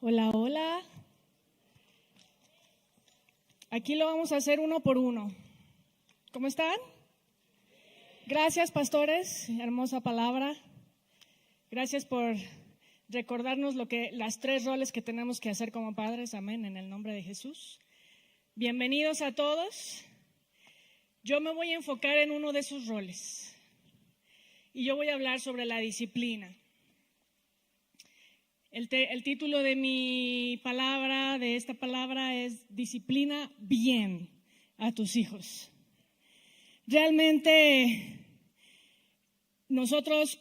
Hola, hola. Aquí lo vamos a hacer uno por uno. ¿Cómo están? Gracias, pastores. Hermosa palabra. Gracias por recordarnos las tres roles que tenemos que hacer como padres. Amén, en el nombre de Jesús. Bienvenidos a todos. Yo me voy a enfocar en uno de esos roles. Y yo voy a hablar sobre la disciplina. El título de de esta palabra es Disciplina bien a tus hijos. Realmente nosotros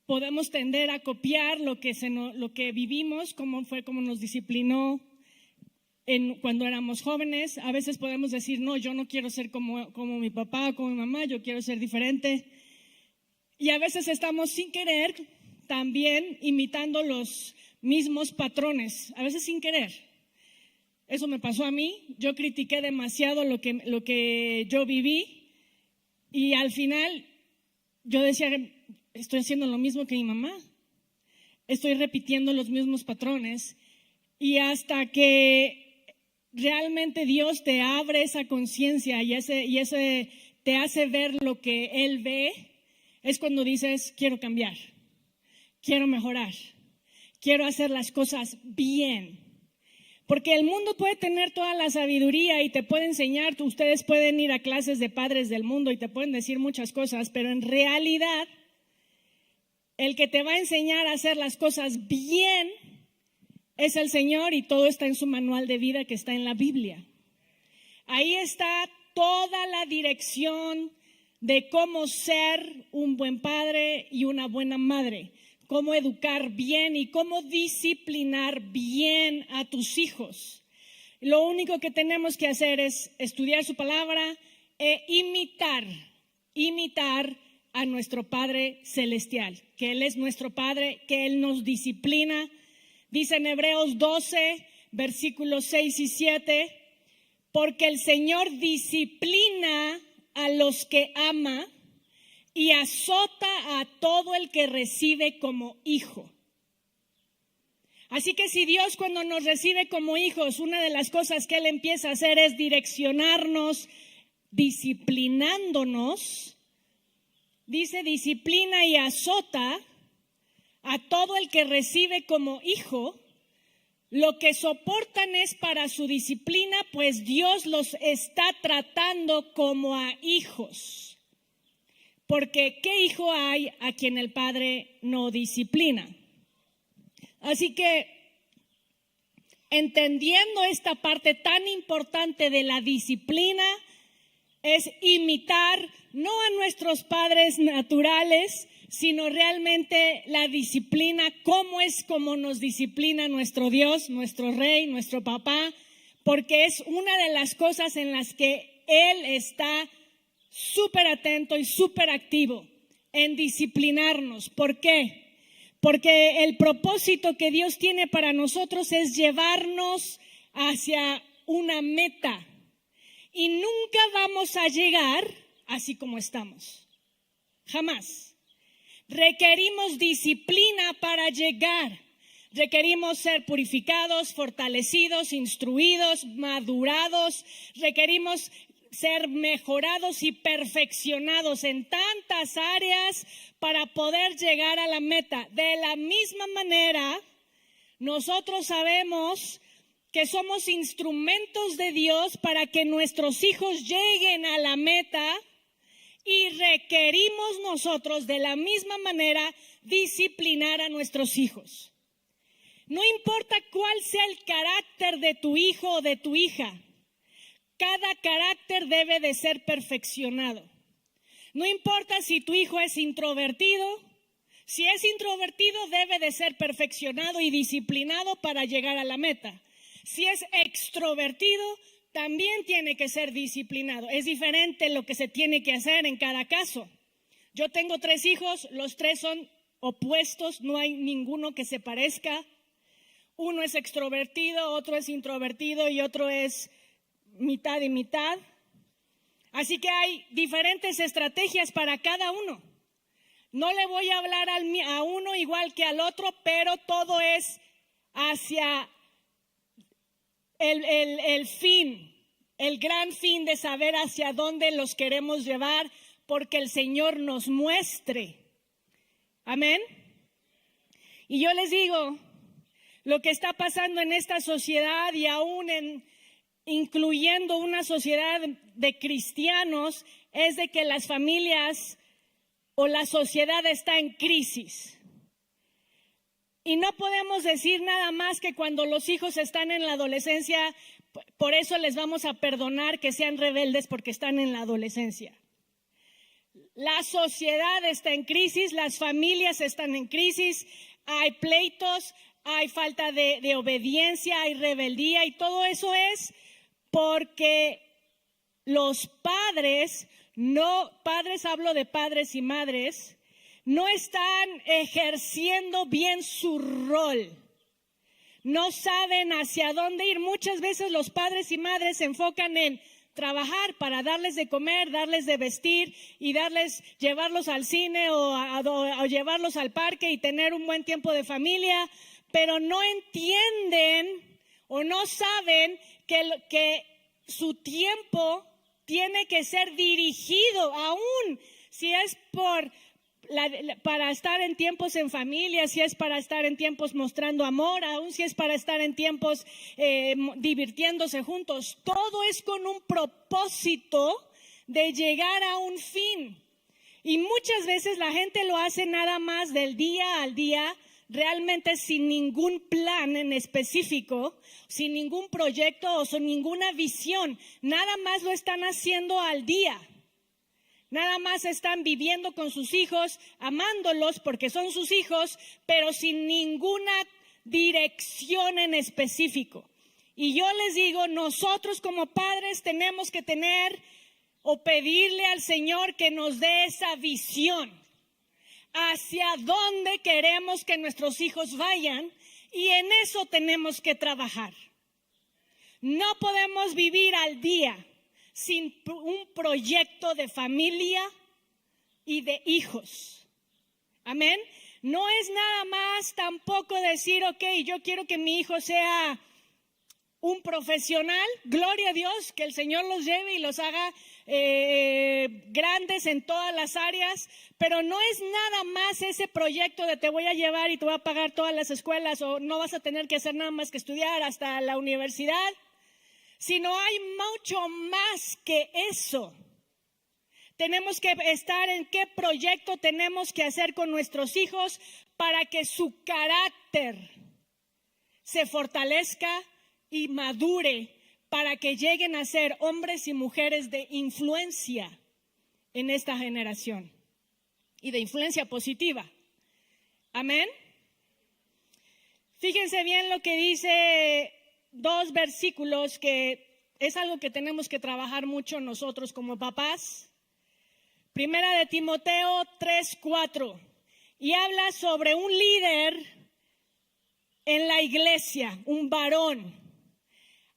podemos tender a copiar lo que vivimos, cómo nos disciplinó cuando éramos jóvenes. A veces podemos decir, no, yo no quiero ser como mi papá o como mi mamá, yo quiero ser diferente. Y a veces estamos sin querer también imitando los mismos patrones, a veces sin querer. Eso me pasó a mí. Yo critiqué demasiado lo que yo viví y al final yo decía, estoy haciendo lo mismo que mi mamá, estoy repitiendo los mismos patrones, y hasta que realmente Dios te abre esa conciencia y ese te hace ver lo que Él ve, es cuando dices, quiero cambiar, quiero mejorar, quiero hacer las cosas bien. Porque el mundo puede tener toda la sabiduría y te puede enseñar, ustedes pueden ir a clases de padres del mundo y te pueden decir muchas cosas, pero en realidad el que te va a enseñar a hacer las cosas bien es el Señor, y todo está en su manual de vida que está en la Biblia. Ahí está toda la dirección de cómo ser un buen padre y una buena madre, cómo educar bien y cómo disciplinar bien a tus hijos. Lo único que tenemos que hacer es estudiar su palabra e imitar a nuestro Padre Celestial, que Él es nuestro Padre, que Él nos disciplina. Dice en Hebreos 12, versículos 6 y 7, porque el Señor disciplina a los que ama y azota a todo el que recibe como hijo. Así que si Dios, cuando nos recibe como hijos, una de las cosas que Él empieza a hacer es direccionarnos, disciplinándonos. Dice, disciplina y azota a todo el que recibe como hijo. Lo que soportan es para su disciplina, pues Dios los está tratando como a hijos. Porque ¿qué hijo hay a quien el padre no disciplina? Así que, entendiendo esta parte tan importante de la disciplina, es imitar no a nuestros padres naturales, sino realmente la disciplina, como nos disciplina nuestro Dios, nuestro Rey, nuestro Papá, porque es una de las cosas en las que Él está súper atento y súper activo en disciplinarnos. ¿Por qué? Porque el propósito que Dios tiene para nosotros es llevarnos hacia una meta, y nunca vamos a llegar así como estamos, jamás. Requerimos disciplina para llegar. Requerimos ser purificados, fortalecidos, instruidos, madurados. Requerimos ser mejorados y perfeccionados en tantas áreas para poder llegar a la meta. De la misma manera, nosotros sabemos que somos instrumentos de Dios para que nuestros hijos lleguen a la meta, y requerimos nosotros de la misma manera disciplinar a nuestros hijos. No importa cuál sea el carácter de tu hijo o de tu hija, cada carácter debe de ser perfeccionado. No importa si tu hijo es introvertido, si es introvertido debe de ser perfeccionado y disciplinado para llegar a la meta. Si es extrovertido, también tiene que ser disciplinado. Es diferente lo que se tiene que hacer en cada caso. Yo tengo 3 hijos, los 3 son opuestos, no hay ninguno que se parezca. Uno es extrovertido, otro es introvertido y otro es mitad y mitad. Así que hay diferentes estrategias para cada uno. No le voy a hablar a uno igual que al otro, pero todo es hacia el fin, el gran fin de saber hacia dónde los queremos llevar, porque el Señor nos muestre. Amén. Y yo les digo, lo que está pasando en esta sociedad y aún incluyendo una sociedad de cristianos, es de que las familias o la sociedad está en crisis. Y no podemos decir nada más que cuando los hijos están en la adolescencia, por eso les vamos a perdonar que sean rebeldes porque están en la adolescencia. La sociedad está en crisis, las familias están en crisis, hay pleitos, hay falta de obediencia, hay rebeldía, y todo eso es porque los padres, hablo de padres y madres, no están ejerciendo bien su rol. No saben hacia dónde ir. Muchas veces los padres y madres se enfocan en trabajar para darles de comer, darles de vestir y llevarlos al cine o llevarlos al parque y tener un buen tiempo de familia, pero no entienden o no saben que su tiempo tiene que ser dirigido, aún si es para estar en tiempos en familia, si es para estar en tiempos mostrando amor, aún si es para estar en tiempos divirtiéndose juntos. Todo es con un propósito de llegar a un fin. Y muchas veces la gente lo hace nada más del día al día, realmente sin ningún plan en específico, sin ningún proyecto o sin ninguna visión. Nada más lo están haciendo al día. Nada más están viviendo con sus hijos, amándolos porque son sus hijos, pero sin ninguna dirección en específico. Y yo les digo, nosotros como padres tenemos que tener o pedirle al Señor que nos dé esa visión hacia dónde queremos que nuestros hijos vayan, y en eso tenemos que trabajar. No podemos vivir al día sin un proyecto de familia y de hijos. Amén. No es nada más tampoco decir, ok, yo quiero que mi hijo sea un profesional. Gloria a Dios, que el Señor los lleve y los haga grandes en todas las áreas, pero no es nada más ese proyecto de te voy a llevar y te voy a pagar todas las escuelas, o no vas a tener que hacer nada más que estudiar hasta la universidad, sino hay mucho más que eso. Tenemos que estar en qué proyecto tenemos que hacer con nuestros hijos para que su carácter se fortalezca y madure, para que lleguen a ser hombres y mujeres de influencia en esta generación y de influencia positiva. Amén. Fíjense bien lo que dice 2 versículos que es algo que tenemos que trabajar mucho nosotros como papás. Primera de Timoteo 3:4, y habla sobre un líder en la iglesia, un varón.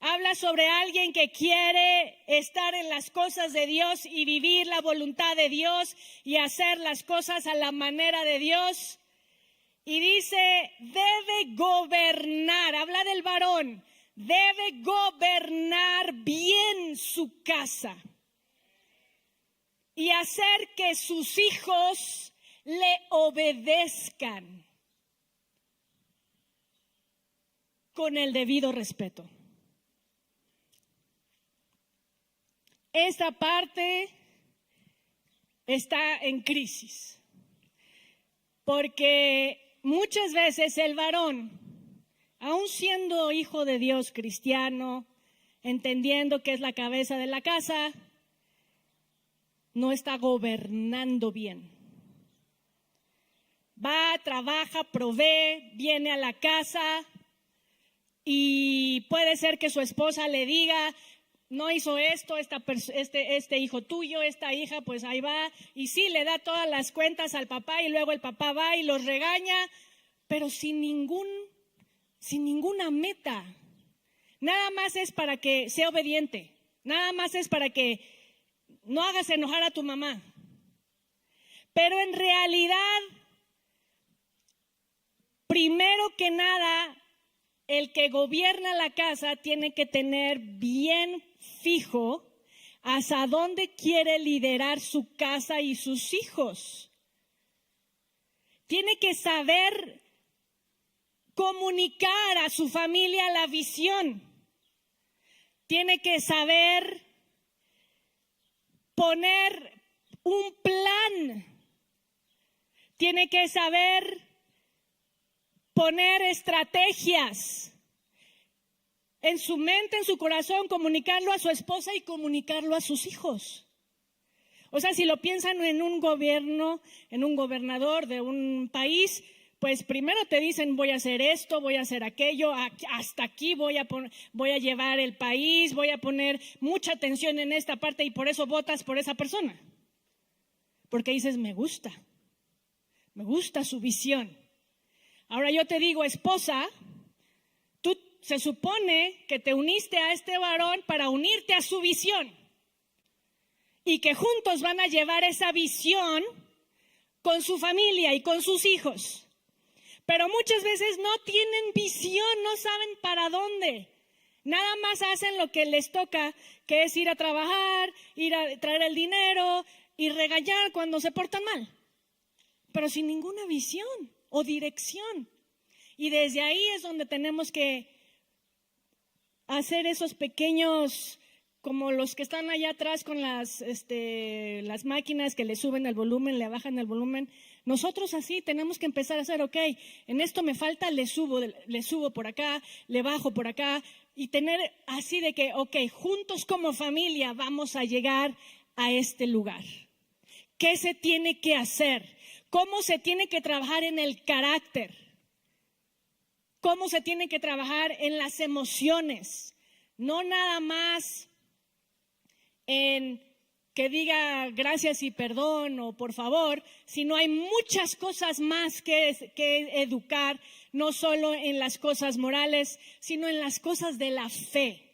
Habla sobre alguien que quiere estar en las cosas de Dios y vivir la voluntad de Dios y hacer las cosas a la manera de Dios. Y dice, debe gobernar, habla del varón, debe gobernar bien su casa y hacer que sus hijos le obedezcan con el debido respeto. Esta parte está en crisis, porque muchas veces el varón, aun siendo hijo de Dios, cristiano, entendiendo que es la cabeza de la casa, no está gobernando bien. Va, trabaja, provee, viene a la casa y puede ser que su esposa le diga, no hizo esto, este hijo tuyo, esta hija, pues ahí va. Y sí, le da todas las cuentas al papá y luego el papá va y los regaña, pero sin ninguna meta. Nada más es para que sea obediente. Nada más es para que no hagas enojar a tu mamá. Pero en realidad, primero que nada, el que gobierna la casa tiene que tener bien fijo hacia dónde quiere liderar su casa y sus hijos. Tiene que saber comunicar a su familia la visión. Tiene que saber poner un plan. Tiene que saber poner estrategias en su mente, en su corazón, comunicarlo a su esposa y comunicarlo a sus hijos. O sea, si lo piensan en un gobierno, en un gobernador de un país, pues primero te dicen voy a hacer esto, voy a hacer aquello, hasta aquí voy a llevar el país, voy a poner mucha atención en esta parte y por eso votas por esa persona. Porque dices, me gusta su visión. Ahora yo te digo, esposa, tú se supone que te uniste a este varón para unirte a su visión y que juntos van a llevar esa visión con su familia y con sus hijos. Pero muchas veces no tienen visión, no saben para dónde. Nada más hacen lo que les toca, que es ir a trabajar, ir a traer el dinero y regañar cuando se portan mal. Pero sin ninguna visión o dirección. Y desde ahí es donde tenemos que hacer esos pequeños, como los que están allá atrás con las máquinas que le suben el volumen, le bajan el volumen. Nosotros así tenemos que empezar a hacer, ok, en esto me falta, le subo por acá, le bajo por acá, y tener así de que, ok, juntos como familia vamos a llegar a este lugar. ¿Qué se tiene que hacer? ¿Cómo se tiene que trabajar en el carácter? ¿Cómo se tiene que trabajar en las emociones? No nada más en que diga gracias y perdón o por favor, sino hay muchas cosas más que educar, no solo en las cosas morales, sino en las cosas de la fe.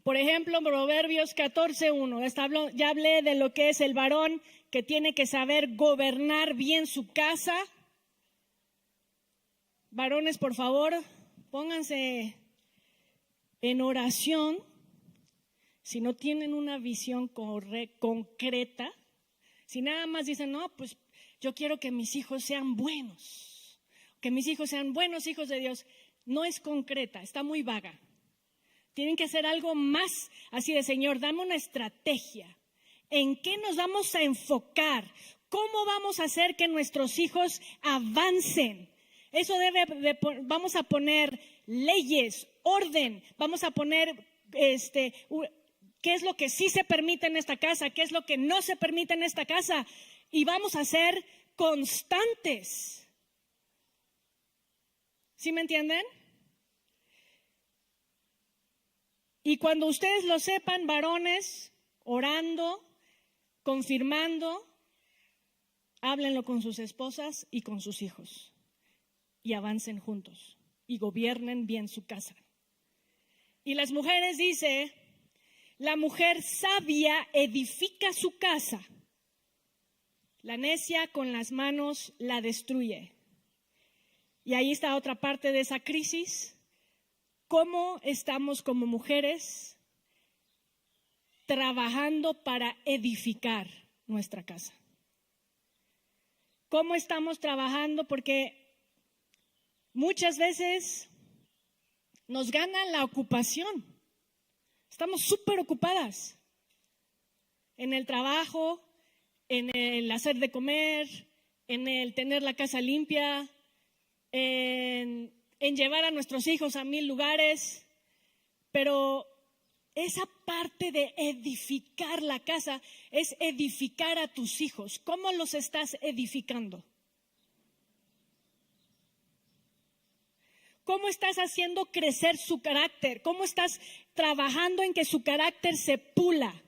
Por ejemplo, Proverbios 14:1, ya hablé de lo que es el varón que tiene que saber gobernar bien su casa. Varones, por favor, pónganse en oración. Si no tienen una visión concreta, si nada más dicen, no, pues yo quiero que mis hijos sean buenos, que mis hijos sean buenos hijos de Dios, no es concreta, está muy vaga. Tienen que hacer algo más así de, Señor, dame una estrategia. ¿En qué nos vamos a enfocar? ¿Cómo vamos a hacer que nuestros hijos avancen? Eso vamos a poner leyes, orden, vamos a poner qué es lo que sí se permite en esta casa, qué es lo que no se permite en esta casa, y vamos a ser constantes. ¿Sí me entienden? Y cuando ustedes lo sepan, varones, orando, confirmando, háblenlo con sus esposas y con sus hijos. Y avancen juntos y gobiernen bien su casa. Y las mujeres dice, la mujer sabia edifica su casa, la necia con las manos la destruye. Y ahí está otra parte de esa crisis. ¿Cómo estamos como mujeres trabajando para edificar nuestra casa? ¿Cómo estamos trabajando? Porque muchas veces nos gana la ocupación. Estamos súper ocupadas en el trabajo, en el hacer de comer, en el tener la casa limpia, en llevar a nuestros hijos a 1000 lugares. Pero esa parte de edificar la casa es edificar a tus hijos. ¿Cómo los estás edificando? ¿Cómo estás haciendo crecer su carácter? ¿Cómo estás trabajando en que su carácter se pula?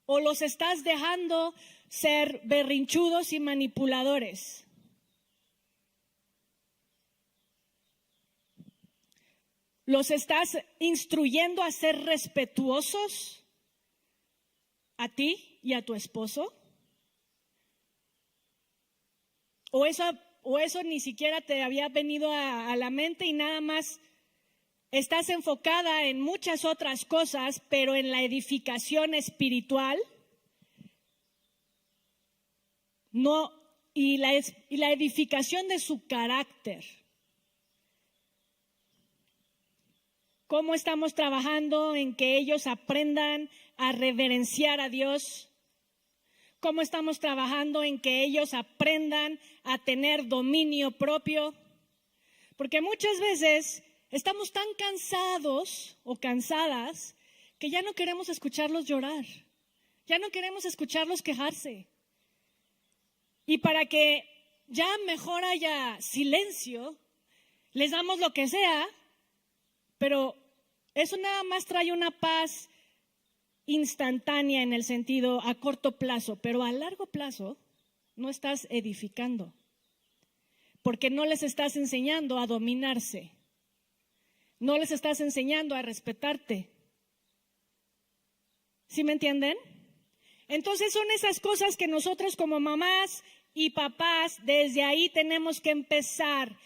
¿O los estás dejando ser berrinchudos y manipuladores? ¿Los estás instruyendo a ser respetuosos a ¿A ti y a tu esposo? ¿O o eso ni siquiera te había venido a la mente y nada más estás enfocada en muchas otras cosas, pero en la edificación espiritual no, y la edificación de su carácter. ¿Cómo estamos trabajando en que ellos aprendan a reverenciar a Dios? ¿Cómo estamos trabajando en que ellos aprendan a tener dominio propio? Porque muchas veces estamos tan cansados o cansadas que ya no queremos escucharlos llorar, ya no queremos escucharlos quejarse. Y para que ya mejor haya silencio, les damos lo que sea, pero eso nada más trae una paz instantánea en el sentido a corto plazo, pero a largo plazo no estás edificando, porque no les estás enseñando a dominarse, no les estás enseñando a respetarte. ¿Sí me entienden? Entonces son esas cosas que nosotros como mamás y papás desde ahí tenemos que empezar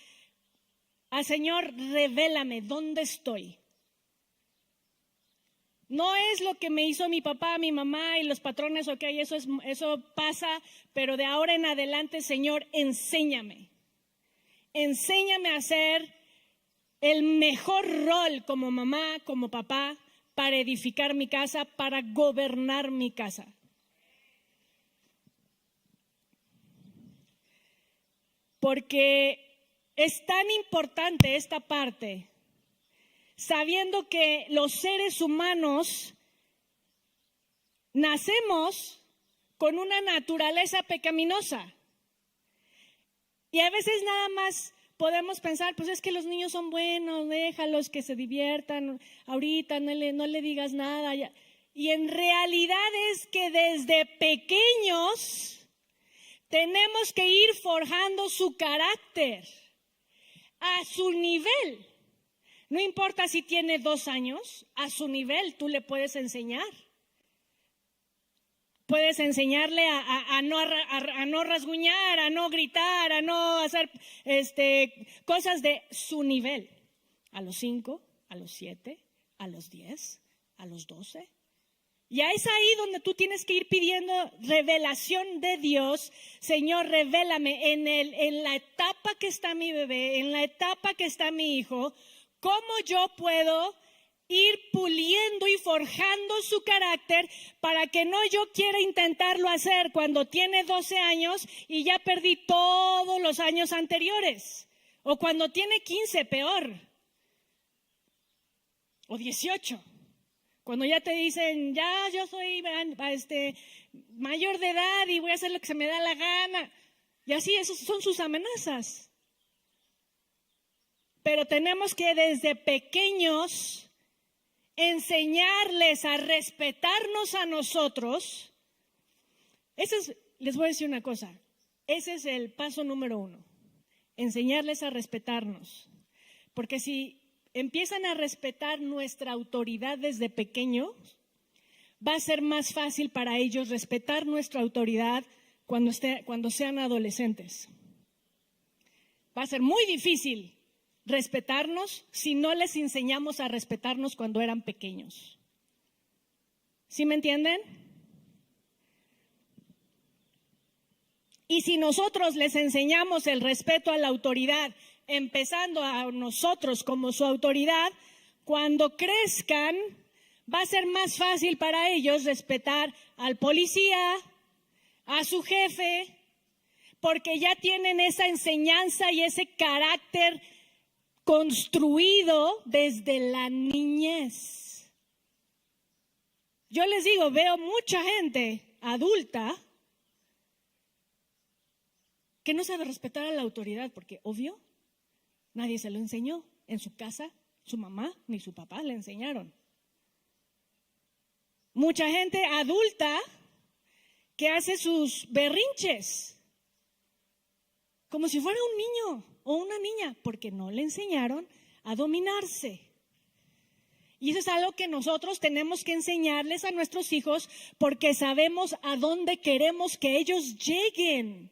a, Señor, revélame dónde estoy. No es lo que me hizo mi papá, mi mamá y los patrones, ok, eso pasa, pero de ahora en adelante, Señor, enséñame. Enséñame a hacer el mejor rol como mamá, como papá, para edificar mi casa, para gobernar mi casa. Porque es tan importante esta parte, sabiendo que los seres humanos nacemos con una naturaleza pecaminosa. Y a veces nada más podemos pensar, pues es que los niños son buenos, déjalos que se diviertan, ahorita no le digas nada. Y en realidad es que desde pequeños tenemos que ir forjando su carácter a su nivel. No importa si tiene 2 años, a su nivel tú le puedes enseñar. Puedes enseñarle a no rasguñar, a no gritar, a no hacer cosas de su nivel. A los 5, a los 7, a los 10, a los 12. Y es ahí donde tú tienes que ir pidiendo revelación de Dios. Señor, revélame en la etapa que está mi bebé, en la etapa que está mi hijo, cómo yo puedo ir puliendo y forjando su carácter para que no yo quiera intentarlo hacer cuando tiene 12 años y ya perdí todos los años anteriores. O cuando tiene 15, peor. O 18. Cuando ya te dicen, ya yo soy mayor de edad y voy a hacer lo que se me da la gana. Y así, esas son sus amenazas. Pero tenemos que desde pequeños enseñarles a respetarnos a nosotros. Les voy a decir una cosa, ese es el paso número 1, enseñarles a respetarnos. Porque si empiezan a respetar nuestra autoridad desde pequeños, va a ser más fácil para ellos respetar nuestra autoridad cuando sean adolescentes. Va a ser muy difícil respetarnos si no les enseñamos a respetarnos cuando eran pequeños. ¿Sí me entienden? Y si nosotros les enseñamos el respeto a la autoridad, empezando a nosotros como su autoridad, cuando crezcan va a ser más fácil para ellos respetar al policía, a su jefe, porque ya tienen esa enseñanza y ese carácter construido desde la niñez. Yo les digo, veo mucha gente adulta que no sabe respetar a la autoridad, porque obvio, nadie se lo enseñó. En su casa, su mamá ni su papá le enseñaron. Mucha gente adulta que hace sus berrinches como si fuera un niño o una niña, porque no le enseñaron a dominarse. Y eso es algo que nosotros tenemos que enseñarles a nuestros hijos, porque sabemos a dónde queremos que ellos lleguen.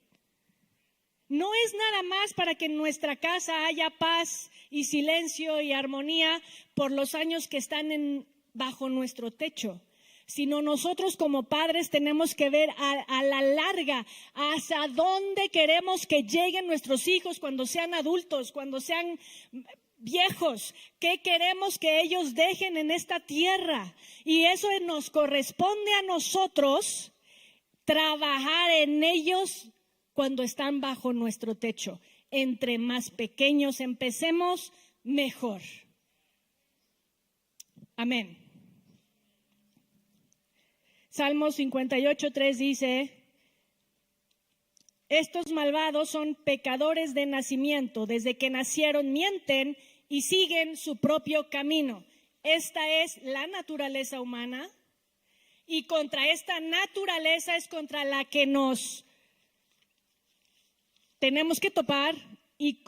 no es nada más para que en nuestra casa haya paz y silencio y armonía por los años que están bajo nuestro techo, sino nosotros como padres tenemos que ver a la larga hasta dónde queremos que lleguen nuestros hijos cuando sean adultos, cuando sean viejos, qué queremos que ellos dejen en esta tierra. Y eso nos corresponde a nosotros trabajar en ellos cuando están bajo nuestro techo. Entre más pequeños empecemos, mejor. Amén. Salmos 58:3 dice: estos malvados son pecadores de nacimiento, desde que nacieron mienten y siguen su propio camino. Esta es la naturaleza humana, y contra esta naturaleza es contra la que nos tenemos que topar y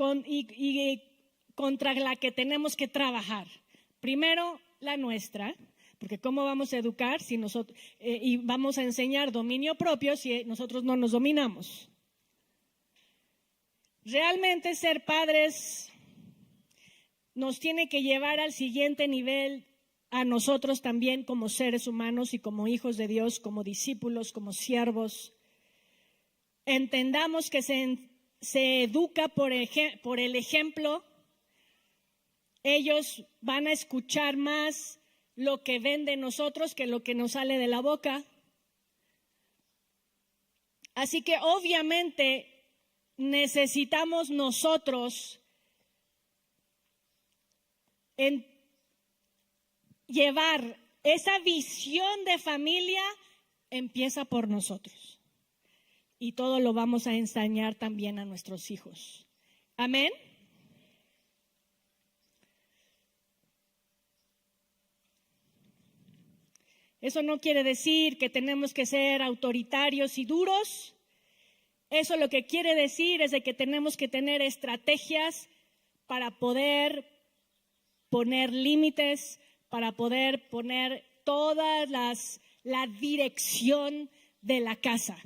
contra la que tenemos que trabajar. Primero, la nuestra. Porque ¿cómo vamos a educar si nosotros y vamos a enseñar dominio propio si nosotros no nos dominamos? Realmente ser padres nos tiene que llevar al siguiente nivel a nosotros también como seres humanos y como hijos de Dios, como discípulos, como siervos. Entendamos que se educa por el ejemplo. Ellos van a escuchar más lo que ven de nosotros que lo que nos sale de la boca. Así que obviamente necesitamos nosotros llevar esa visión de familia, empieza por nosotros. Y todo lo vamos a enseñar también a nuestros hijos. Amén. Eso no quiere decir que tenemos que ser autoritarios y duros. Eso lo que quiere decir es de que tenemos que tener estrategias para poder poner límites, para poder poner toda la dirección de la casa.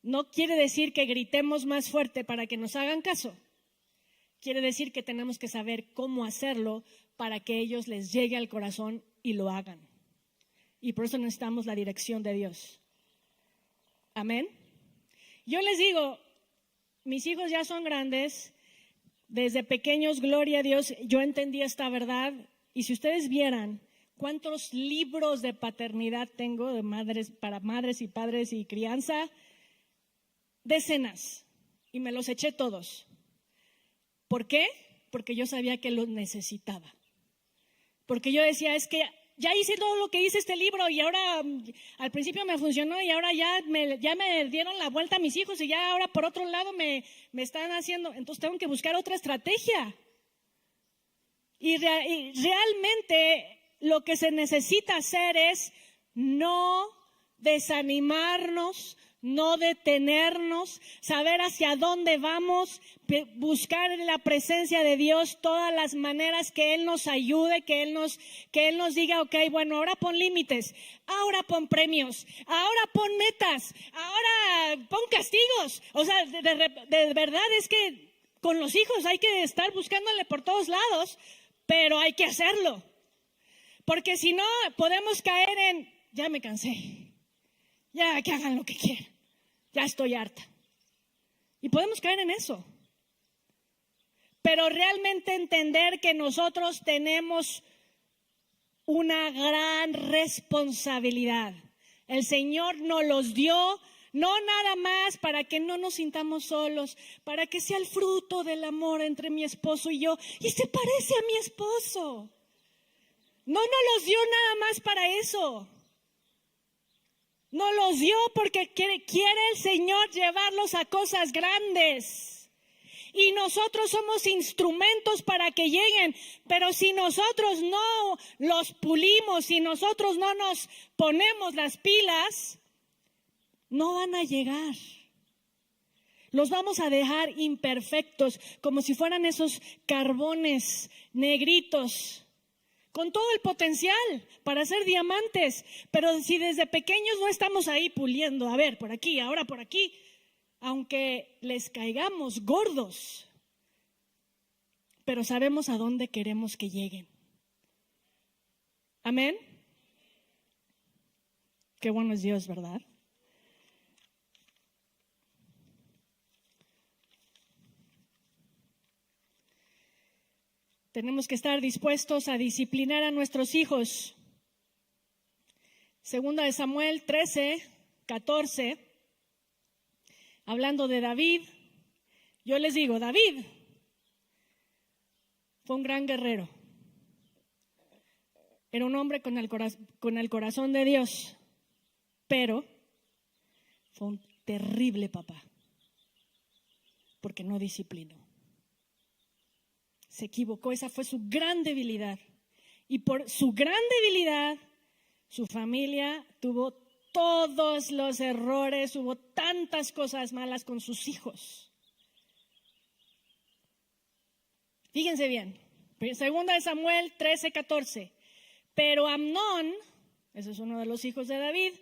No quiere decir que gritemos más fuerte para que nos hagan caso. Quiere decir que tenemos que saber cómo hacerlo para que ellos les llegue al corazón y lo hagan. Y por eso necesitamos la dirección de Dios. Amén. Yo les digo, mis hijos ya son grandes. Desde pequeños, gloria a Dios, yo entendí esta verdad. Y si ustedes vieran cuántos libros de paternidad tengo de madres, para madres y padres y crianza, decenas. Y me los eché todos. ¿Por qué? Porque yo sabía que los necesitaba. Porque yo decía, es que ya hice todo lo que hice este libro y ahora al principio me funcionó y ahora ya me dieron la vuelta a mis hijos y ya ahora por otro lado me están haciendo, entonces tengo que buscar otra estrategia. Y realmente lo que se necesita hacer es no desanimarnos, no detenernos, saber hacia dónde vamos, buscar en la presencia de Dios todas las maneras que Él nos ayude, que Él nos diga, ok, bueno, ahora pon límites, ahora pon premios, ahora pon metas, ahora pon castigos. O sea, de verdad es que con los hijos hay que estar buscándole por todos lados, pero hay que hacerlo. Porque si no, podemos caer en, ya me cansé. Ya que hagan lo que quieran, ya estoy harta. Y podemos caer en eso. Pero realmente entender que nosotros tenemos una gran responsabilidad. El Señor nos los dio, no nada más para que no nos sintamos solos, para que sea el fruto del amor entre mi esposo y yo. Y se parece a mi esposo. No nos los dio nada más para eso. Nos los dio porque quiere el Señor llevarlos a cosas grandes. Y nosotros somos instrumentos para que lleguen. Pero si nosotros no los pulimos, si nosotros no nos ponemos las pilas, no van a llegar. Los vamos a dejar imperfectos, como si fueran esos carbones negritos, con todo el potencial para ser diamantes, pero si desde pequeños no estamos ahí puliendo, a ver, por aquí, ahora por aquí, aunque les caigamos gordos, pero sabemos a dónde queremos que lleguen. Amén. Qué bueno es Dios, ¿verdad? Tenemos que estar dispuestos a disciplinar a nuestros hijos. Segunda de Samuel 13:14, hablando de David, yo les digo, David fue un gran guerrero. Era un hombre con el corazón de Dios, pero fue un terrible papá, porque no disciplinó. Se equivocó, esa fue su gran debilidad. Y por su gran debilidad, su familia tuvo todos los errores, hubo tantas cosas malas con sus hijos. Fíjense bien, segunda de Samuel 13:14. Pero Amnón, ese es uno de los hijos de David,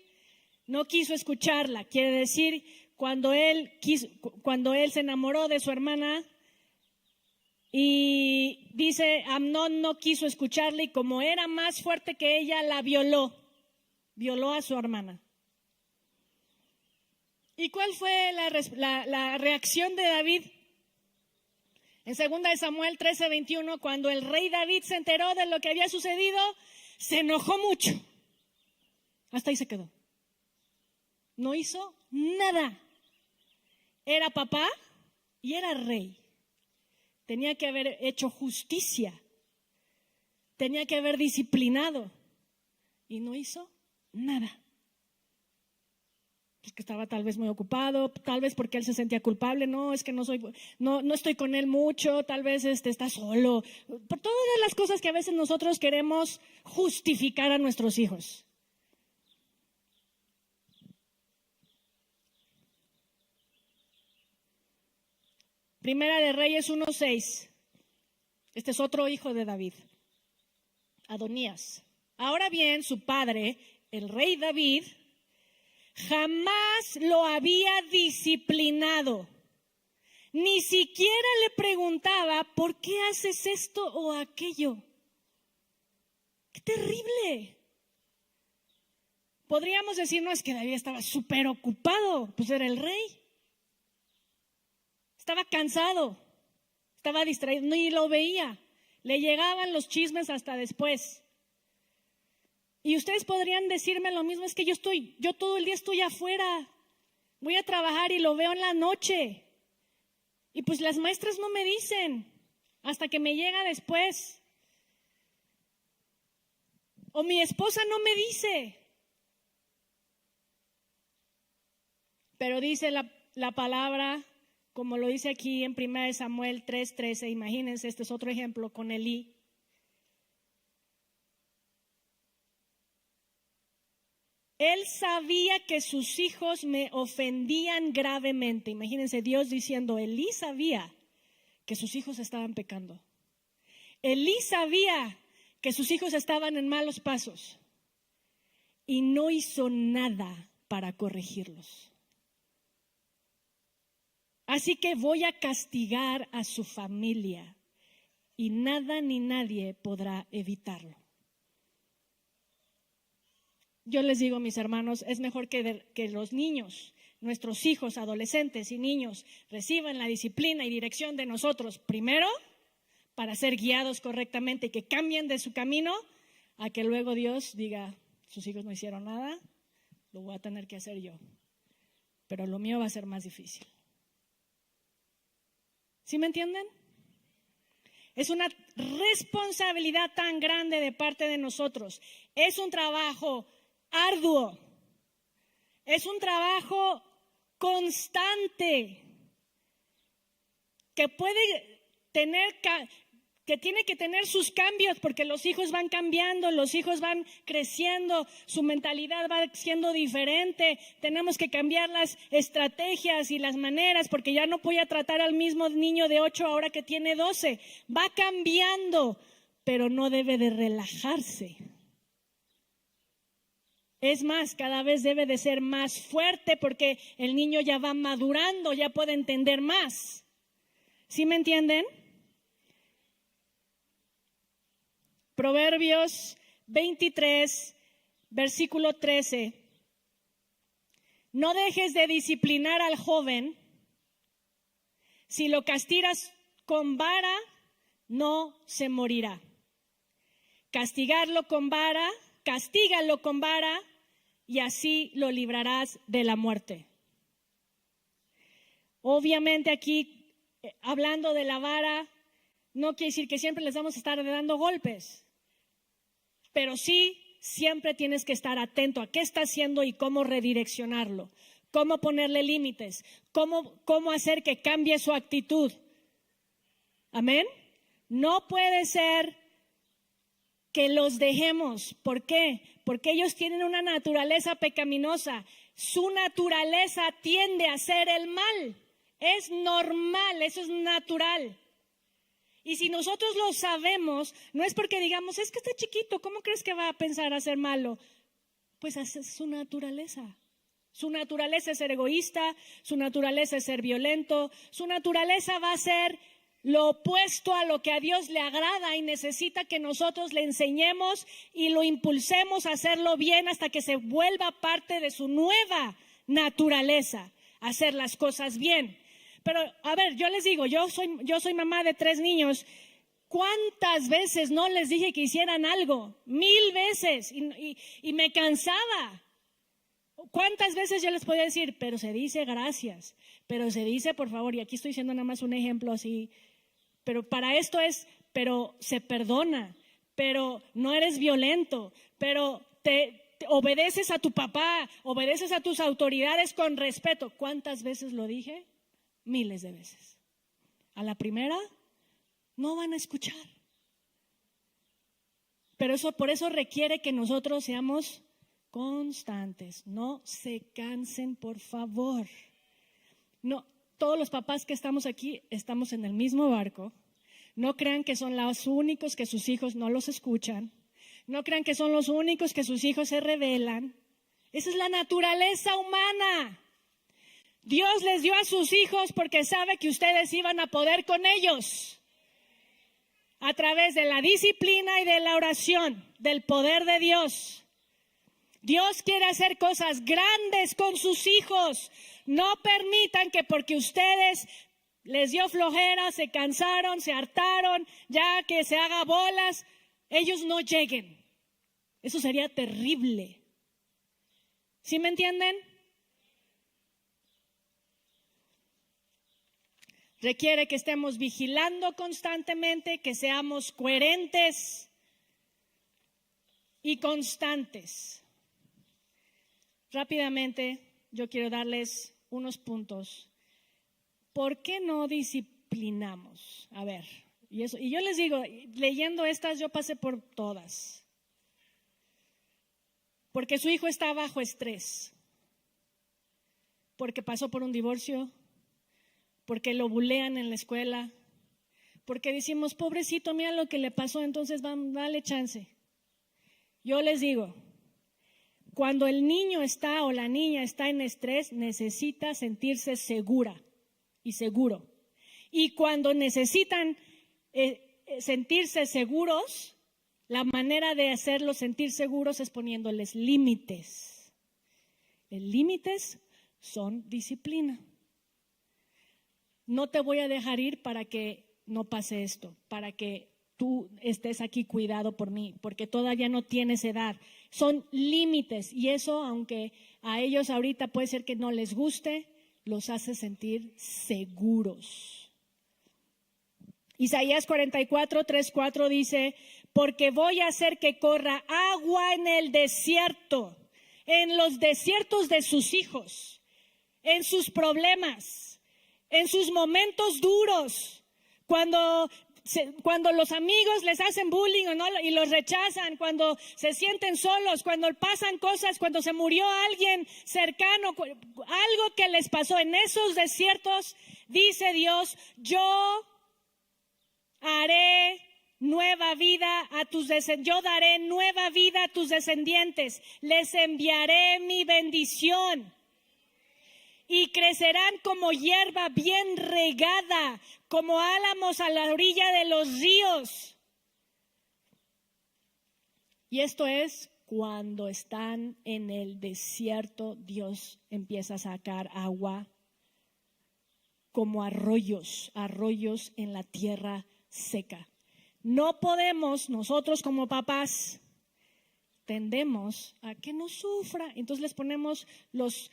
no quiso escucharla. Quiere decir, cuando él se enamoró de su hermana, y dice, Amnón no quiso escucharla y como era más fuerte que ella, la violó a su hermana. ¿Y cuál fue la reacción de David? En 2 de Samuel 13:21, cuando el rey David se enteró de lo que había sucedido, se enojó mucho. Hasta ahí se quedó. No hizo nada. Era papá y era rey. Tenía que haber hecho justicia. Tenía que haber disciplinado. Y no hizo nada. Pues que estaba tal vez muy ocupado, tal vez porque él se sentía culpable. No, es que no estoy con él mucho, tal vez está solo. Por todas las cosas que a veces nosotros queremos justificar a nuestros hijos. Primera de Reyes 1:6. Este es otro hijo de David, Adonías. Ahora bien, su padre, el rey David, jamás lo había disciplinado. Ni siquiera le preguntaba, ¿por qué haces esto o aquello? ¡Qué terrible! Podríamos decir, no, es que David estaba súper ocupado, pues era el rey. Estaba cansado, estaba distraído, ni lo veía. Le llegaban los chismes hasta después. Y ustedes podrían decirme lo mismo, es que yo todo el día estoy afuera, voy a trabajar y lo veo en la noche. Y pues las maestras no me dicen, hasta que me llega después. O mi esposa no me dice. Pero dice la palabra, como lo dice aquí en 1 Samuel 3:13, imagínense, este es otro ejemplo con Elí. Él sabía que sus hijos me ofendían gravemente. Imagínense, Dios diciendo, Elí sabía que sus hijos estaban pecando. Elí sabía que sus hijos estaban en malos pasos y no hizo nada para corregirlos. Así que voy a castigar a su familia y nada ni nadie podrá evitarlo. Yo les digo, mis hermanos, es mejor que los niños, nuestros hijos, adolescentes y niños, reciban la disciplina y dirección de nosotros primero para ser guiados correctamente y que cambien de su camino, a que luego Dios diga, sus hijos no hicieron nada, lo voy a tener que hacer yo. Pero lo mío va a ser más difícil. ¿Sí me entienden? Es una responsabilidad tan grande de parte de nosotros. Es un trabajo arduo. Es un trabajo constante que tiene que tener sus cambios, porque los hijos van cambiando, los hijos van creciendo, su mentalidad va siendo diferente. Tenemos que cambiar las estrategias y las maneras, porque ya no voy a tratar al mismo niño de 8 ahora que tiene 12. Va cambiando, pero no debe de relajarse. Es más, cada vez debe de ser más fuerte porque el niño ya va madurando, ya puede entender más. ¿Sí me entienden? Proverbios 23, versículo 13. No dejes de disciplinar al joven. Si lo castigas con vara, no se morirá. Castígalo con vara y así lo librarás de la muerte. Obviamente aquí, hablando de la vara, no quiere decir que siempre les vamos a estar dando golpes, pero sí siempre tienes que estar atento a qué está haciendo y cómo redireccionarlo, cómo ponerle límites, cómo hacer que cambie su actitud. Amén. No puede ser que los dejemos. ¿Por qué? Porque ellos tienen una naturaleza pecaminosa. Su naturaleza tiende a hacer el mal. Es normal, eso es natural. Y si nosotros lo sabemos, no es porque digamos, es que está chiquito, ¿cómo crees que va a pensar hacer malo? Pues es su naturaleza. Su naturaleza es ser egoísta, su naturaleza es ser violento, su naturaleza va a ser lo opuesto a lo que a Dios le agrada y necesita que nosotros le enseñemos y lo impulsemos a hacerlo bien hasta que se vuelva parte de su nueva naturaleza, hacer las cosas bien. Pero, a ver, yo les digo, yo soy mamá de 3 niños. ¿Cuántas veces no les dije que hicieran algo? 1000 veces y me cansaba. ¿Cuántas veces yo les podía decir, pero se dice gracias, pero se dice por favor, y aquí estoy diciendo nada más un ejemplo así, pero para esto es, pero se perdona, pero no eres violento, pero te obedeces a tu papá, obedeces a tus autoridades con respeto? ¿Cuántas veces lo dije? Miles de veces. A la primera no van a escuchar. Pero por eso requiere que nosotros seamos constantes. No se cansen, por favor. No, todos los papás que estamos aquí estamos en el mismo barco. No crean que son los únicos que sus hijos no los escuchan. No crean que son los únicos que sus hijos se rebelan. Esa es la naturaleza humana. Dios les dio a sus hijos porque sabe que ustedes iban a poder con ellos. A través de la disciplina y de la oración, del poder de Dios. Dios quiere hacer cosas grandes con sus hijos. No permitan que porque ustedes les dio flojera, se cansaron, se hartaron, ya que se haga bolas, ellos no lleguen. Eso sería terrible. ¿Sí me entienden? Requiere que estemos vigilando constantemente, que seamos coherentes y constantes. Rápidamente, yo quiero darles unos puntos. ¿Por qué no disciplinamos? A ver, y yo les digo, leyendo estas, yo pasé por todas. Porque su hijo está bajo estrés. Porque pasó por un divorcio. Porque lo bulean en la escuela, porque decimos, pobrecito, mira lo que le pasó, entonces dale chance. Yo les digo, cuando el niño está o la niña está en estrés, necesita sentirse segura y seguro. Y cuando necesitan sentirse seguros, la manera de hacerlos sentir seguros es poniéndoles límites. Los límites son disciplina. No te voy a dejar ir para que no pase esto, para que tú estés aquí cuidado por mí, porque todavía no tienes edad. Son límites y eso, aunque a ellos ahorita puede ser que no les guste, los hace sentir seguros. Isaías 44, 3, 4 dice, porque voy a hacer que corra agua en el desierto, en los desiertos de sus hijos, en sus problemas. En sus momentos duros, cuando los amigos les hacen bullying o no, y los rechazan, cuando se sienten solos, cuando pasan cosas, cuando se murió alguien cercano, algo que les pasó en esos desiertos, dice Dios, yo haré nueva vida a tus descendientes. Yo daré nueva vida a tus descendientes. Les enviaré mi bendición. Y crecerán como hierba bien regada, como álamos a la orilla de los ríos. Y esto es cuando están en el desierto, Dios empieza a sacar agua como arroyos en la tierra seca. No podemos, nosotros como papás, tendemos a que no sufra. Entonces les ponemos los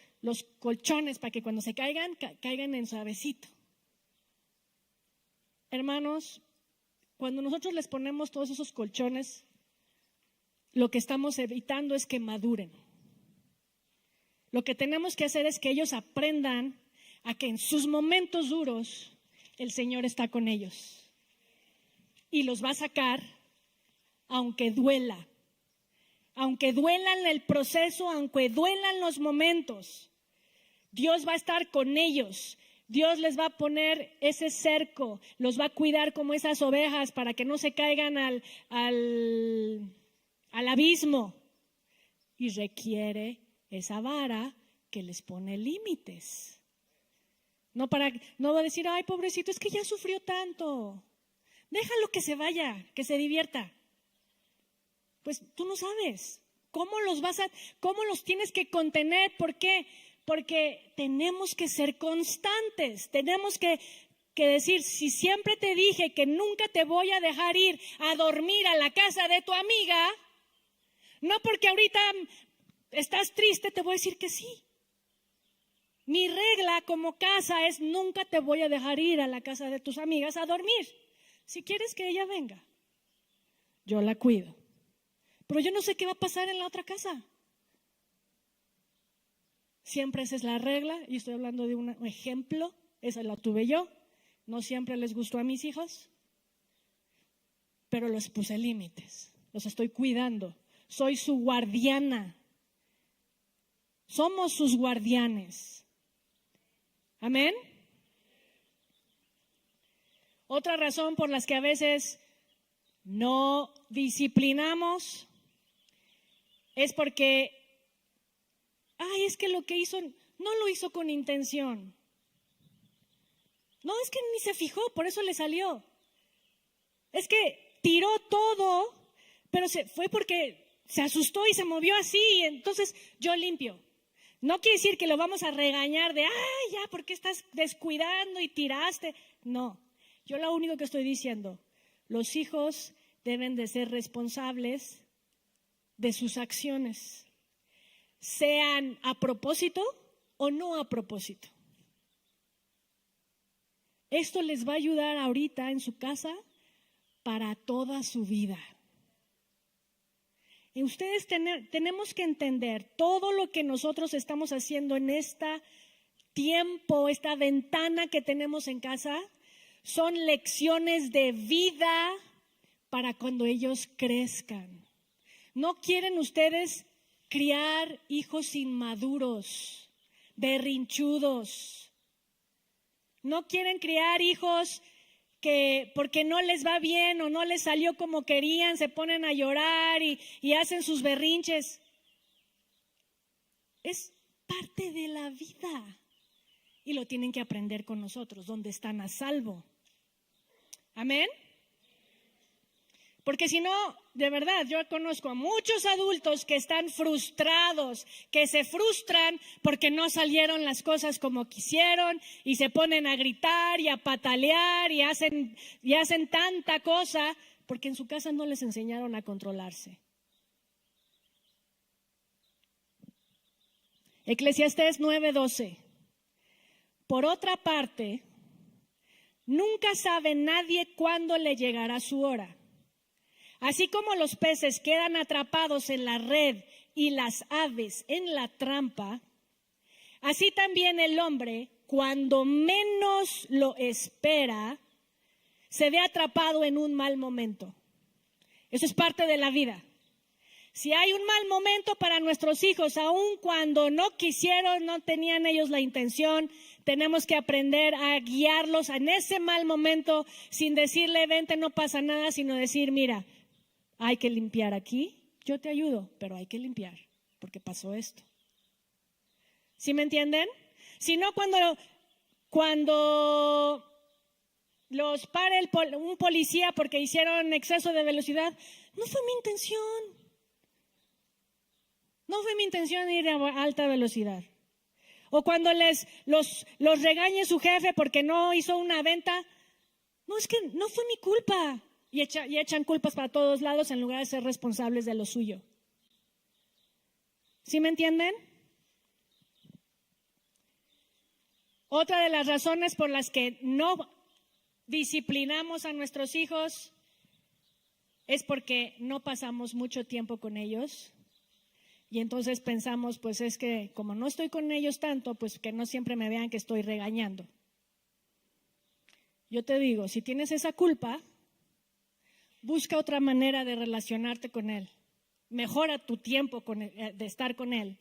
colchones para que cuando se caigan, caigan en suavecito. Hermanos, cuando nosotros les ponemos todos esos colchones, lo que estamos evitando es que maduren. Lo que tenemos que hacer es que ellos aprendan a que en sus momentos duros el Señor está con ellos. Y los va a sacar aunque duela. Aunque duelan el proceso, aunque duelan los momentos, Dios va a estar con ellos. Dios les va a poner ese cerco, los va a cuidar como esas ovejas para que no se caigan al abismo. Y requiere esa vara que les pone límites. No va a decir, ay, pobrecito, es que ya sufrió tanto. Déjalo que se vaya, que se divierta. Pues tú no sabes cómo los tienes que contener. ¿Por qué? Porque tenemos que ser constantes. Tenemos que decir, si siempre te dije que nunca te voy a dejar ir a dormir a la casa de tu amiga, no porque ahorita estás triste te voy a decir que sí. Mi regla como casa es nunca te voy a dejar ir a la casa de tus amigas a dormir. Si quieres que ella venga, yo la cuido. Pero yo no sé qué va a pasar en la otra casa. Siempre esa es la regla, y estoy hablando de un ejemplo, esa la tuve yo. No siempre les gustó a mis hijos, pero les puse límites, los estoy cuidando. Soy su guardiana. Somos sus guardianes. Amén. Otra razón por las que a veces no disciplinamos es porque, es que lo que hizo no lo hizo con intención. No, es que ni se fijó, por eso le salió. Es que tiró todo, pero fue porque se asustó y se movió así, y entonces yo limpio. No quiere decir que lo vamos a regañar de, ya, ¿por qué estás descuidando y tiraste? No, yo lo único que estoy diciendo, los hijos deben de ser responsables de sus acciones, sean a propósito o no a propósito. Esto les va a ayudar ahorita en su casa para toda su vida. Y ustedes tenemos que entender todo lo que nosotros estamos haciendo en este tiempo, esta ventana que tenemos en casa, son lecciones de vida para cuando ellos crezcan. ¿No quieren ustedes criar hijos inmaduros, berrinchudos? ¿No quieren criar hijos que porque no les va bien o no les salió como querían, se ponen a llorar y hacen sus berrinches? Es parte de la vida y lo tienen que aprender con nosotros, donde están a salvo. ¿Amén? Porque si no, de verdad, yo conozco a muchos adultos que están frustrados, que se frustran porque no salieron las cosas como quisieron y se ponen a gritar y a patalear y hacen tanta cosa porque en su casa no les enseñaron a controlarse. Eclesiastés 9:12. Por otra parte, nunca sabe nadie cuándo le llegará su hora. Así como los peces quedan atrapados en la red y las aves en la trampa, así también el hombre, cuando menos lo espera, se ve atrapado en un mal momento. Eso es parte de la vida. Si hay un mal momento para nuestros hijos, aun cuando no quisieron, no tenían ellos la intención, Tenemos que aprender a guiarlos en ese mal momento sin decirle, vente, no pasa nada, sino decir, mira, hay que limpiar aquí, yo te ayudo, pero hay que limpiar porque pasó esto. ¿Sí me entienden? Si no, cuando los pare un policía porque hicieron exceso de velocidad, no fue mi intención. No fue mi intención ir a alta velocidad. O cuando los regañe su jefe porque no hizo una venta, no, es que no fue mi culpa. Y echan culpas para todos lados en lugar de ser responsables de lo suyo. ¿Sí me entienden? Otra de las razones por las que no disciplinamos a nuestros hijos es porque no pasamos mucho tiempo con ellos. Y entonces pensamos, pues es que como no estoy con ellos tanto, pues que no siempre me vean que estoy regañando. Yo te digo, si tienes esa culpa, busca otra manera de relacionarte con él. Mejora tu tiempo de estar con él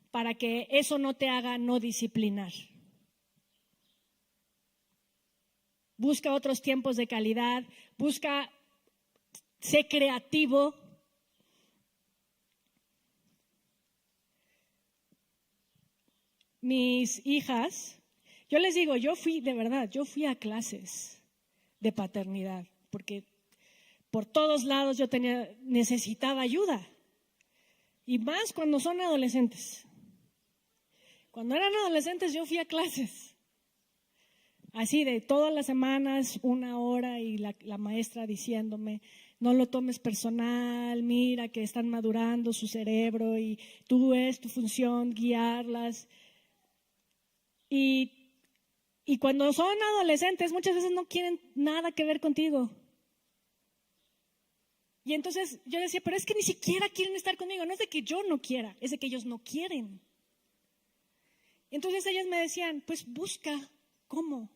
para que eso no te haga no disciplinar. Busca otros tiempos de calidad, sé creativo. Mis hijas, yo les digo, yo fui a clases de paternidad, porque por todos lados yo necesitaba ayuda, y más cuando son adolescentes. Cuando eran adolescentes yo fui a clases, así de todas las semanas, 1 hora, y la maestra diciéndome, no lo tomes personal, mira que están madurando su cerebro y tú es tu función guiarlas. Y cuando son adolescentes muchas veces no quieren nada que ver contigo. Y entonces yo decía, pero es que ni siquiera quieren estar conmigo. No es de que yo no quiera, es de que ellos no quieren. Entonces ellas me decían, pues busca, ¿cómo?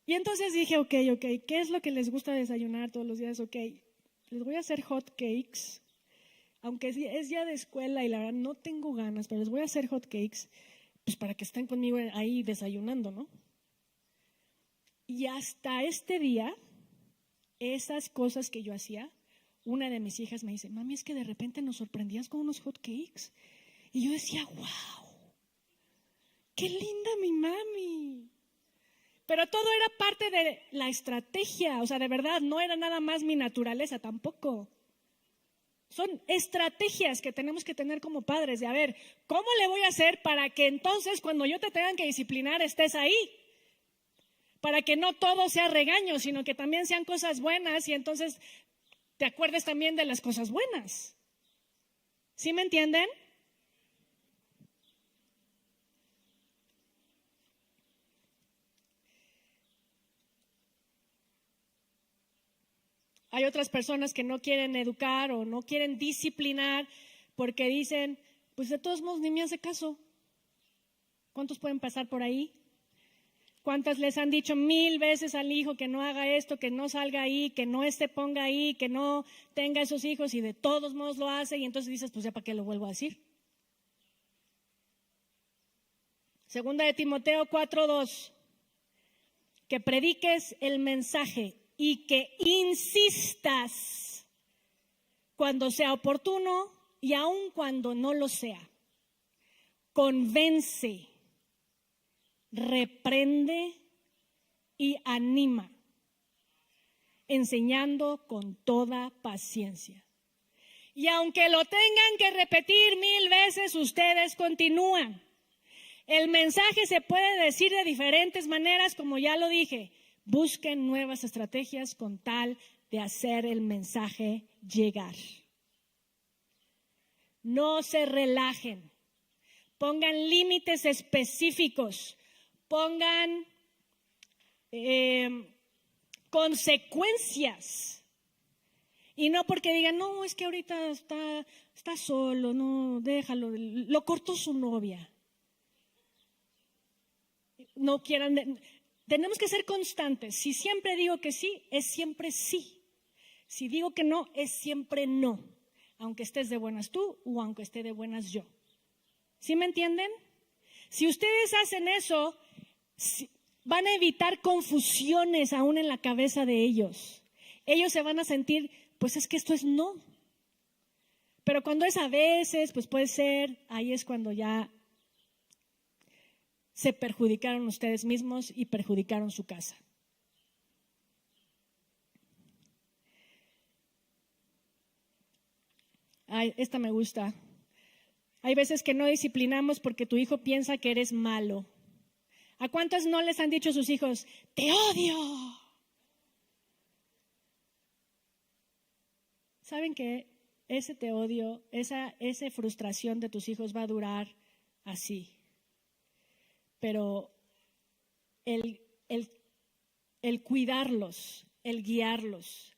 Y entonces dije, ok, ¿qué es lo que les gusta desayunar todos los días? Ok, les voy a hacer hot cakes, aunque es ya de escuela y la verdad no tengo ganas, pero les voy a hacer hot cakes, pues para que estén conmigo ahí desayunando, ¿no? Y hasta este día, esas cosas que yo hacía, una de mis hijas me dice, mami, es que de repente nos sorprendías con unos hot cakes. Y yo decía, wow, qué linda mi mami. Pero todo era parte de la estrategia, o sea, de verdad, no era nada más mi naturaleza tampoco. Son estrategias que tenemos que tener como padres, de a ver, ¿cómo le voy a hacer para que entonces cuando yo te tengan que disciplinar estés ahí? Para que no todo sea regaño, sino que también sean cosas buenas y entonces te acuerdes también de las cosas buenas. ¿Sí me entienden? Hay otras personas que no quieren educar o no quieren disciplinar porque dicen, pues de todos modos ni me hace caso. ¿Cuántos pueden pasar por ahí? ¿Cuántas les han dicho 1000 veces al hijo que no haga esto, que no salga ahí, que no ponga ahí, que no tenga esos hijos y de todos modos lo hace? Y entonces dices, pues ya para qué lo vuelvo a decir. Segunda de Timoteo 4:2, que prediques el mensaje y que insistas cuando sea oportuno y aun cuando no lo sea. Convence, reprende y anima, enseñando con toda paciencia. Y aunque lo tengan que repetir 1000 veces, ustedes continúan. El mensaje se puede decir de diferentes maneras, como ya lo dije. Busquen nuevas estrategias con tal de hacer el mensaje llegar. No se relajen. Pongan límites específicos. Pongan consecuencias. Y no porque digan, no, es que ahorita está solo, no, déjalo, lo cortó su novia. No quieran... Tenemos que ser constantes. Si siempre digo que sí, es siempre sí. Si digo que no, es siempre no. Aunque estés de buenas tú o aunque esté de buenas yo. ¿Sí me entienden? Si ustedes hacen eso, van a evitar confusiones aún en la cabeza de ellos. Ellos se van a sentir, pues es que esto es no. Pero cuando es a veces, pues puede ser, ahí es cuando ya se perjudicaron ustedes mismos y perjudicaron su casa. Ay, esta me gusta. Hay veces que no disciplinamos porque tu hijo piensa que eres malo. ¿A cuántos no les han dicho sus hijos, te odio? ¿Saben que ese te odio, esa frustración de tus hijos va a durar así? Pero el cuidarlos, el guiarlos,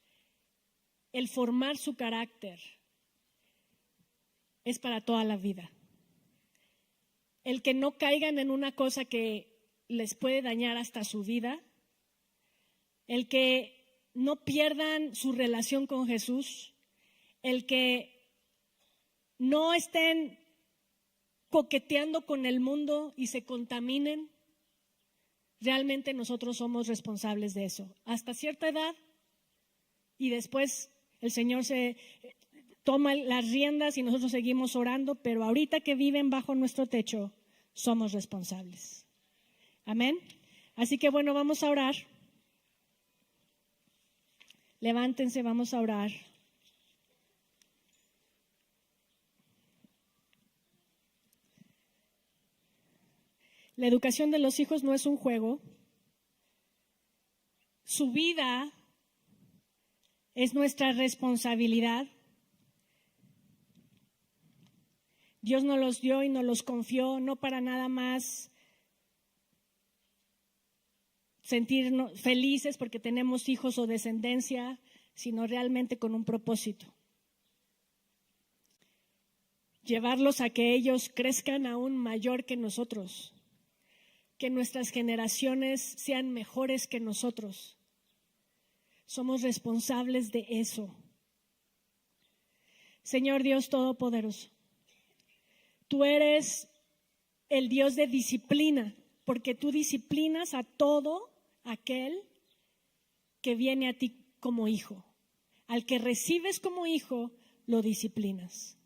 el formar su carácter, es para toda la vida. El que no caigan en una cosa que les puede dañar hasta su vida, el que no pierdan su relación con Jesús, el que no estén coqueteando con el mundo y se contaminen. Realmente nosotros somos responsables de eso hasta cierta edad, y después el Señor se toma las riendas y nosotros seguimos orando, pero ahorita que viven bajo nuestro techo somos responsables. Amén. Así que bueno, vamos a orar. Levántense, vamos a orar. La educación de los hijos no es un juego. Su vida es nuestra responsabilidad. Dios nos los dio y nos los confió, no para nada más sentirnos felices porque tenemos hijos o descendencia, sino realmente con un propósito. Llevarlos a que ellos crezcan aún mayor que nosotros, que nuestras generaciones sean mejores que nosotros. Somos responsables de eso. Señor Dios Todopoderoso, tú eres el Dios de disciplina, porque tú disciplinas a todo aquel que viene a ti como hijo. Al que recibes como hijo, lo disciplinas.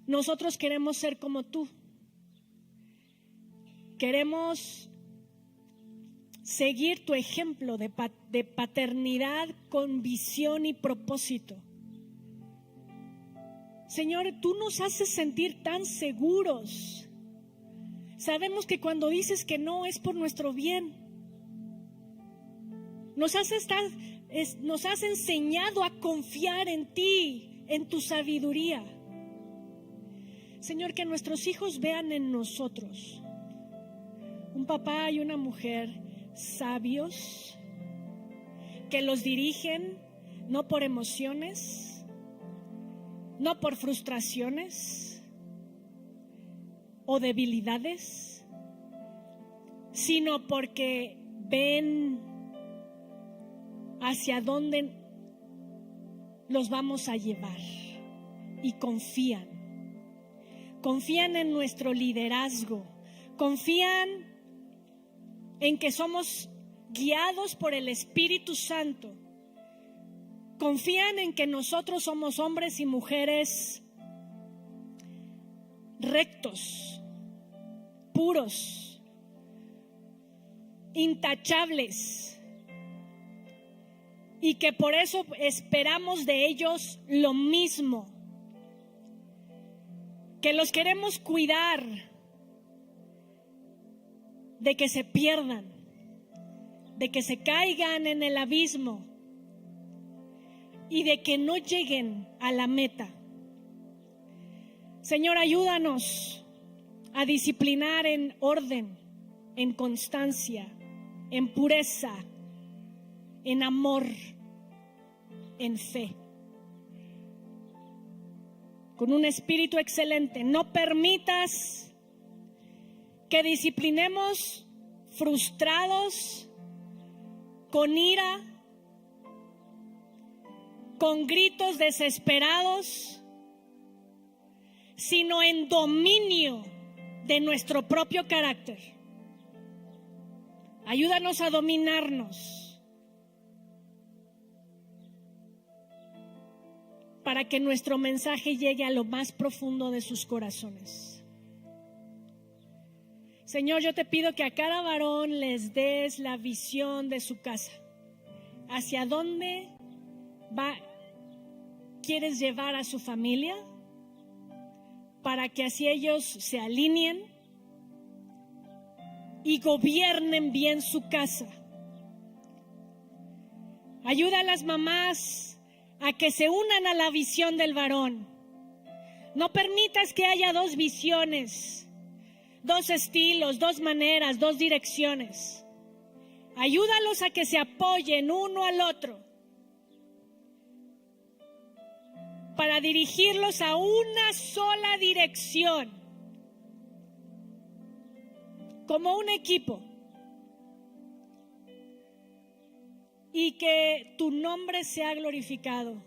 Nosotros queremos ser como tú. Queremos seguir tu ejemplo de paternidad con visión y propósito. Señor, tú nos haces sentir tan seguros. Sabemos que cuando dices que no es por nuestro bien. Nos has enseñado a confiar en ti, en tu sabiduría. Señor, que nuestros hijos vean en nosotros un papá y una mujer sabios, que los dirigen no por emociones, no por frustraciones o debilidades, sino porque ven hacia dónde los vamos a llevar y confían en nuestro liderazgo, confían en que somos guiados por el Espíritu Santo. Confían en que nosotros somos hombres y mujeres rectos, puros, intachables, y que por eso esperamos de ellos lo mismo, que los queremos cuidar de que se pierdan, de que se caigan en el abismo y de que no lleguen a la meta. Señor, ayúdanos a disciplinar en orden, en constancia, en pureza, en amor, en fe, con un espíritu excelente. No permitas que disciplinemos frustrados, con ira, con gritos desesperados, sino en dominio de nuestro propio carácter. Ayúdanos a dominarnos para que nuestro mensaje llegue a lo más profundo de sus corazones. Señor, yo te pido que a cada varón les des la visión de su casa. ¿Hacia dónde quieres llevar a su familia? Para que así ellos se alineen y gobiernen bien su casa. Ayuda a las mamás a que se unan a la visión del varón. No permitas que haya dos visiones, dos estilos, dos maneras, dos direcciones. Ayúdalos a que se apoyen uno al otro para dirigirlos a una sola dirección, como un equipo, y que tu nombre sea glorificado,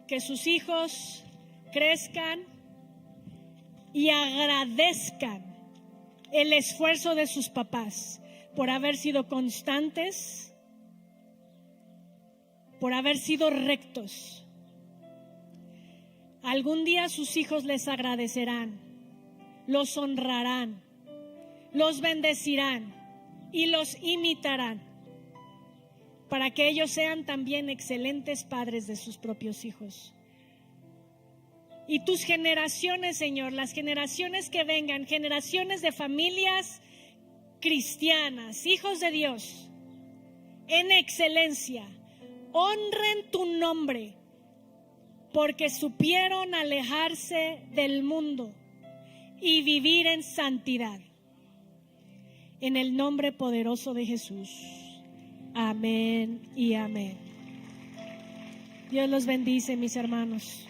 que sus hijos crezcan y agradezcan el esfuerzo de sus papás por haber sido constantes, por haber sido rectos. Algún día sus hijos les agradecerán, los honrarán, los bendecirán y los imitarán, para que ellos sean también excelentes padres de sus propios hijos. Y tus generaciones, Señor, las generaciones que vengan, generaciones de familias cristianas, hijos de Dios, en excelencia, honren tu nombre, porque supieron alejarse del mundo y vivir en santidad. En el nombre poderoso de Jesús. Amén y amén. Dios los bendice, mis hermanos.